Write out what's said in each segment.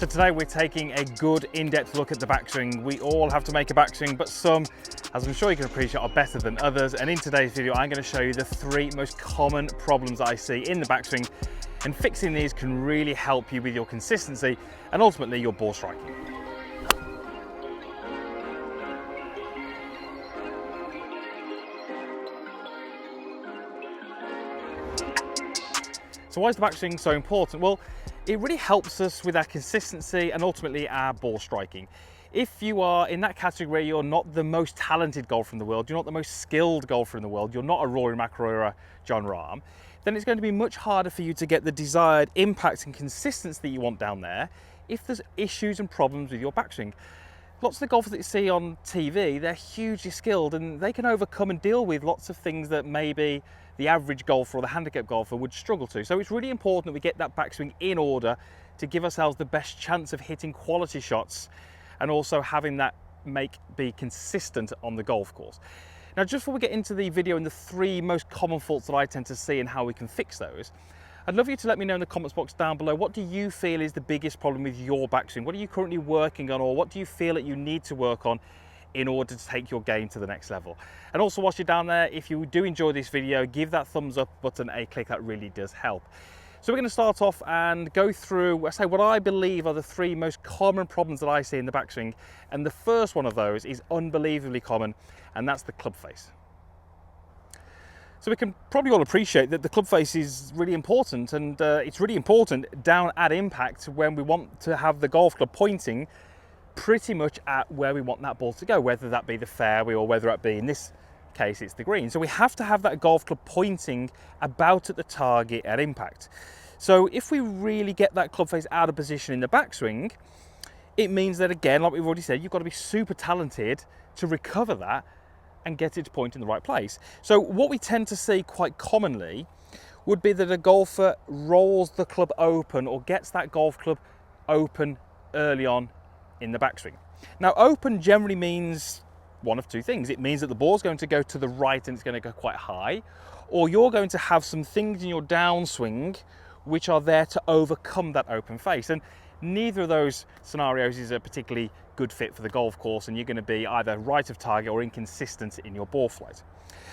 So today we're taking a good in-depth look at the backswing. We all have to make a backswing, but some, as I'm sure you can appreciate, are better than others. And in today's video, I'm going to show you the 3 most common problems I see in the backswing. And fixing these can really help you with your consistency and ultimately your ball striking. So why is the backswing so important? Well, it really helps us with our consistency and ultimately our ball striking. If you are in that category where you're not the most talented golfer in the world, you're not the most skilled golfer in the world, you're not a Rory McIlroy or a Jon Rahm, then it's going to be much harder for you to get the desired impact and consistency that you want down there if there's issues and problems with your backswing. Lots of the golfers that you see on TV, they're hugely skilled and they can overcome and deal with lots of things that maybe the average golfer or the handicap golfer would struggle to. So it's really important that we get that backswing in order to give ourselves the best chance of hitting quality shots and also having that be consistent on the golf course. Now, just before we get into the video and the 3 most common faults that I tend to see and how we can fix those, I'd love you to let me know in the comments box down below, what do you feel is the biggest problem with your backswing? What are you currently working on, or what do you feel that you need to work on in order to take your game to the next level? And also, whilst you're down there, if you do enjoy this video, give that thumbs up button a click. That really does help. So we're going to start off and go through, what I believe are the 3 most common problems that I see in the backswing. And the first one of those is unbelievably common, and that's the club face. So we can probably all appreciate that the club face is really important, and it's really important down at impact when we want to have the golf club pointing pretty much at where we want that ball to go, whether that be the fairway or whether it be, in this case, it's the green. So we have to have that golf club pointing about at the target at impact. So if we really get that club face out of position in the backswing, it means that, again, like we've already said, you've got to be super talented to recover that and get it to point in the right place. So what we tend to see quite commonly would be that a golfer rolls the club open or gets that golf club open early on in the backswing. Now, open generally means one of 2 things. It means that the ball's going to go to the right and it's going to go quite high, or you're going to have some things in your downswing which are there to overcome that open face. And neither of those scenarios is a particularly good fit for the golf course, and you're going to be either right of target or inconsistent in your ball flight.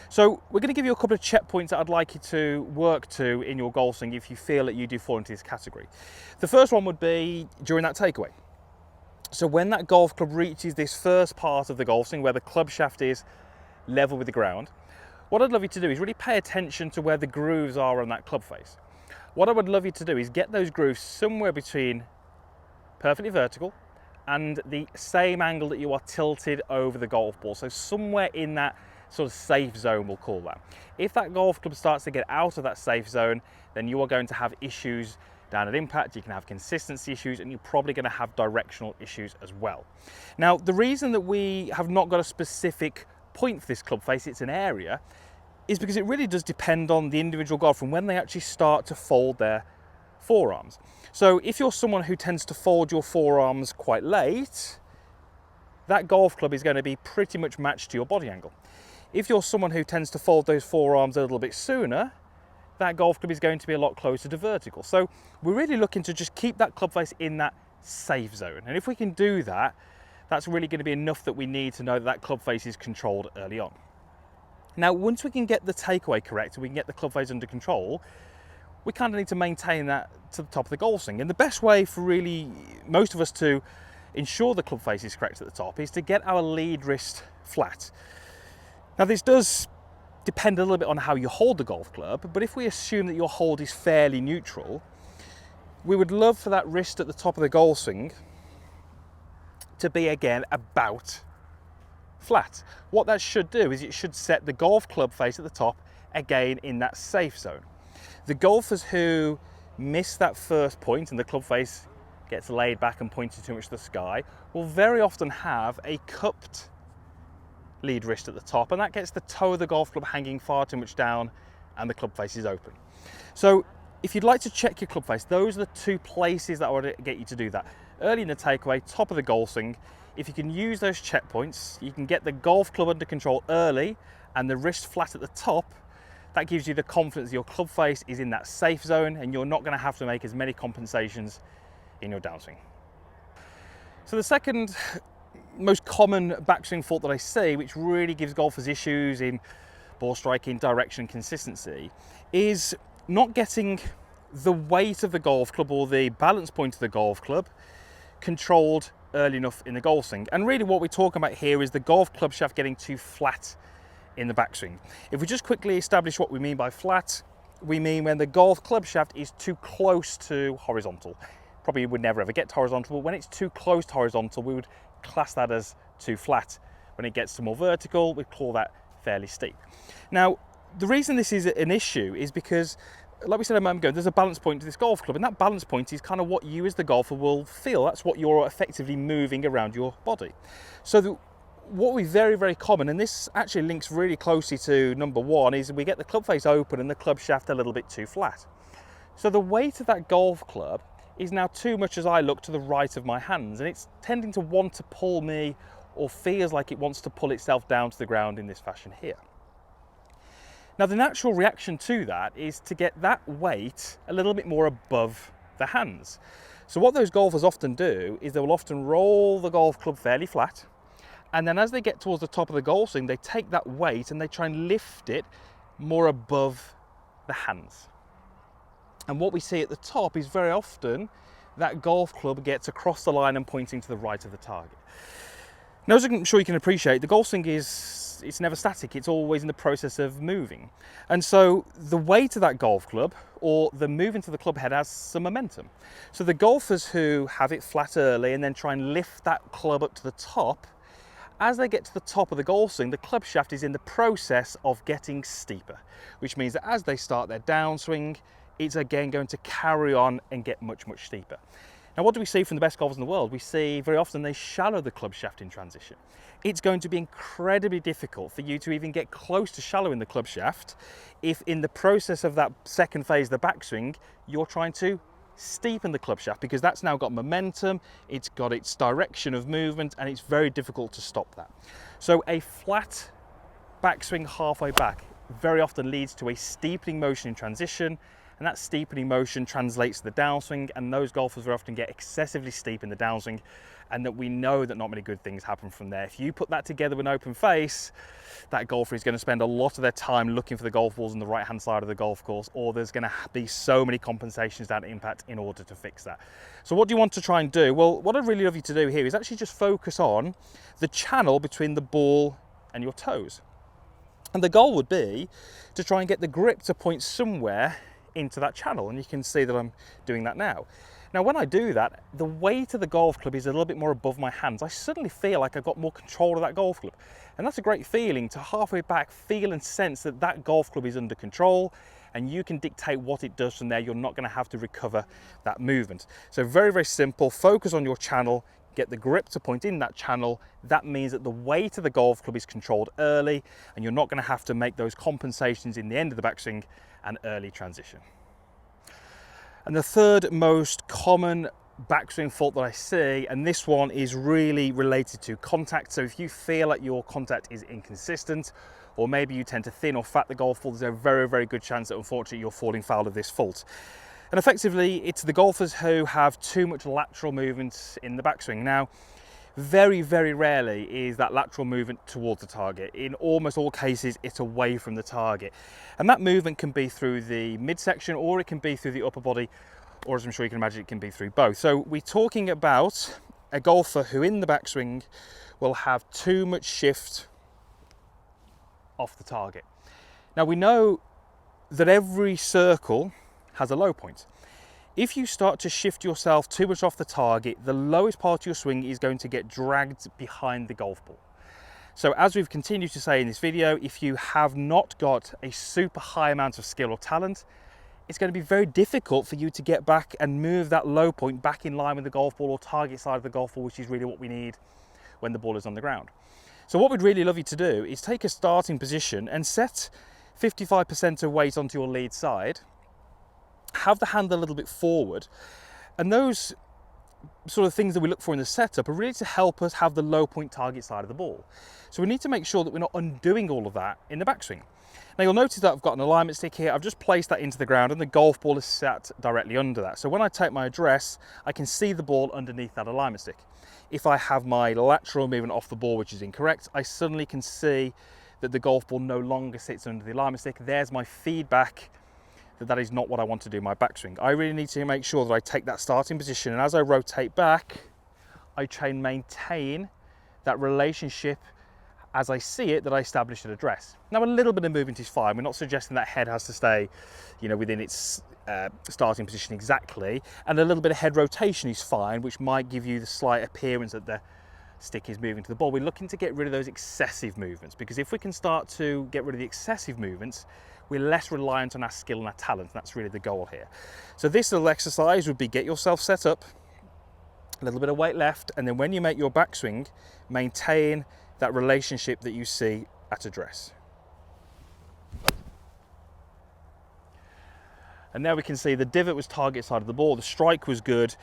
So we're going to give you a couple of checkpoints that I'd like you to work to in your golf swing if you feel that you do fall into this category. The first one would be during that takeaway. So when that golf club reaches this first part of the golf swing where the club shaft is level with the ground, what I'd love you to do is really pay attention to where the grooves are on that club face. What I would love you to do is get those grooves somewhere between perfectly vertical and the same angle that you are tilted over the golf ball. So somewhere in that sort of safe zone, we'll call that. If that golf club starts to get out of that safe zone, then you are going to have issues down at impact, you can have consistency issues, and you're probably going to have directional issues as well. Now, the reason that we have not got a specific point for this club face, it's an area, is because it really does depend on the individual golfer and when they actually start to fold their forearms. So if you're someone who tends to fold your forearms quite late, that golf club is going to be pretty much matched to your body angle. If you're someone who tends to fold those forearms a little bit sooner, that golf club is going to be a lot closer to vertical. So we're really looking to just keep that club face in that safe zone. And if we can do that, that's really going to be enough that we need to know that that club face is controlled early on. Now, once we can get the takeaway correct and we can get the club face under control, we kind of need to maintain that to the top of the golf swing. And the best way for really most of us to ensure the club face is correct at the top is to get our lead wrist flat. Now, this does depend a little bit on how you hold the golf club, but if we assume that your hold is fairly neutral, we would love for that wrist at the top of the golf swing to be, again, about flat. What that should do is it should set the golf club face at the top, again, in that safe zone. The golfers who miss that first point and the club face gets laid back and pointed too much to the sky will very often have a cupped lead wrist at the top, and that gets the toe of the golf club hanging far too much down and the club face is open. So if you'd like to check your club face, those are the 2 places that I would get you to do that. Early in the takeaway, top of the golf swing, if you can use those checkpoints, you can get the golf club under control early and the wrist flat at the top. That gives you the confidence that your club face is in that safe zone and you're not going to have to make as many compensations in your downswing. So the second most common backswing fault that I see, which really gives golfers issues in ball striking, direction, consistency, is not getting the weight of the golf club or the balance point of the golf club controlled early enough in the golf swing. And really what we're talking about here is the golf club shaft getting too flat in the backswing. If we just quickly establish what we mean by flat, we mean when the golf club shaft is too close to horizontal. Probably would never ever get to horizontal, but when it's too close to horizontal, we would class that as too flat. When it gets to more vertical, we'd call that fairly steep. Now, the reason this is an issue is because, like we said a moment ago, there's a balance point to this golf club, and that balance point is kind of what you as the golfer will feel. That's what you're effectively moving around your body. So what we very, very common, and this actually links really closely to number one, is we get the club face open and the club shaft a little bit too flat. So the weight of that golf club is now too much as I look to the right of my hands, and it's tending to want to pull me, or feels like it wants to pull itself down to the ground in this fashion here. Now the natural reaction to that is to get that weight a little bit more above the hands. So what those golfers often do is they will often roll the golf club fairly flat, and then as they get towards the top of the golf swing, they take that weight and they try and lift it more above the hands. And what we see at the top is very often that golf club gets across the line and pointing to the right of the target. Now, as I'm sure you can appreciate, the golf swing it's never static, it's always in the process of moving. And so the weight of that golf club, or the movement of the club head, has some momentum. So the golfers who have it flat early and then try and lift that club up to the top, as they get to the top of the golf swing, the club shaft is in the process of getting steeper, which means that as they start their downswing, it's again going to carry on and get much, much steeper. Now, what do we see from the best golfers in the world? We see very often they shallow the club shaft in transition. It's going to be incredibly difficult for you to even get close to shallowing the club shaft if in the process of that second phase of the backswing, you're trying to steepen the club shaft, because that's now got momentum, it's got its direction of movement, and it's very difficult to stop that. So a flat backswing halfway back very often leads to a steepening motion in transition, and that steepening motion translates to the downswing, and those golfers very often get excessively steep in the downswing, and that we know that not many good things happen from there. If you put that together with an open face, that golfer is going to spend a lot of their time looking for the golf balls on the right hand side of the golf course, or there's going to be so many compensations down to impact in order to fix that. So what do you want to try and do? Well, what I'd really love you to do here is actually just focus on the channel between the ball and your toes. And the goal would be to try and get the grip to point somewhere into that channel, and you can see that I'm doing that now. Now when I do that, the weight of the golf club is a little bit more above my hands. I suddenly feel like I've got more control of that golf club, and that's a great feeling to halfway back feel and sense that that golf club is under control, and you can dictate what it does from there. You're not going to have to recover that movement. So very, very simple. Focus on your channel, get the grip to point in that channel. That means that the weight of the golf club is controlled early, and you're not going to have to make those compensations in the end of the backswing and early transition. And the third most common backswing fault that I see, and this one is really related to contact. So if you feel like your contact is inconsistent, or maybe you tend to thin or fat the golf ball, there's a very, very good chance that unfortunately you're falling foul of this fault. And effectively, it's the golfers who have too much lateral movement in the backswing. Now, very, very rarely is that lateral movement towards the target. In almost all cases, it's away from the target. And that movement can be through the midsection, or it can be through the upper body, or as I'm sure you can imagine, it can be through both. So we're talking about a golfer who in the backswing will have too much shift off the target. Now we know that every circle has a low point. If you start to shift yourself too much off the target, the lowest part of your swing is going to get dragged behind the golf ball. So as we've continued to say in this video, if you have not got a super high amount of skill or talent, it's going to be very difficult for you to get back and move that low point back in line with the golf ball or target side of the golf ball, which is really what we need when the ball is on the ground. So what we'd really love you to do is take a starting position and set 55% of weight onto your lead side, have the hand a little bit forward, and those sort of things that we look for in the setup are really to help us have the low point target side of the ball. So we need to make sure that we're not undoing all of that in the backswing. Now you'll notice that I've got an alignment stick here. I've just placed that into the ground and the golf ball is sat directly under that. So when I take my address, I can see the ball underneath that alignment stick. If I have my lateral movement off the ball, which is incorrect, I suddenly can see that the golf ball no longer sits under the alignment stick. There's my feedback that that is not what I want to do in my backswing. I really need to make sure that I take that starting position, and as I rotate back, I try and maintain that relationship as I see it that I established at address. Now a little bit of movement is fine. We're not suggesting that head has to stay, you know, within its starting position exactly, and a little bit of head rotation is fine, which might give you the slight appearance that the stick is moving to the ball. We're looking to get rid of those excessive movements, because if we can start to get rid of the excessive movements, we're less reliant on our skill and our talent, and that's really the goal here. So this little exercise would be get yourself set up, a little bit of weight left, and then when you make your backswing, maintain that relationship that you see at address. And now we can see the divot was target side of the ball, the strike was good,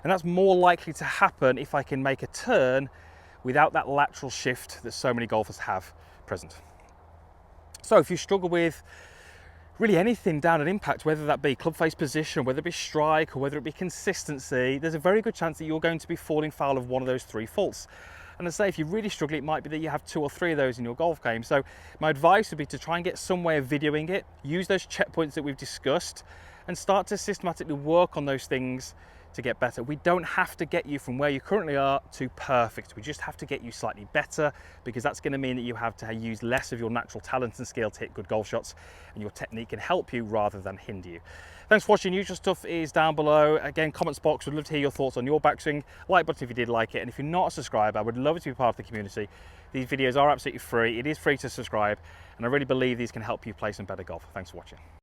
and that's more likely to happen if I can make a turn without that lateral shift that so many golfers have present. So if you struggle with really anything down at impact, whether that be club face position, whether it be strike, or whether it be consistency, there's a very good chance that you're going to be falling foul of one of those three faults. And I say, if you really struggle, it might be that you have 2 or 3 of those in your golf game. So my advice would be to try and get some way of videoing it, use those checkpoints that we've discussed, and start to systematically work on those things to get better. We don't have to get you from where you currently are to perfect. We just have to get you slightly better, because that's going to mean that you have to use less of your natural talent and skill to hit good golf shots, and your technique can help you rather than hinder you. Thanks for watching. Usual stuff is down below. Again, comments box, would love to hear your thoughts on your backswing. Like button if you did like it, and if you're not a subscriber, I would love it to be part of the community. These videos are absolutely free. It is free to subscribe, and I really believe these can help you play some better golf. Thanks for watching.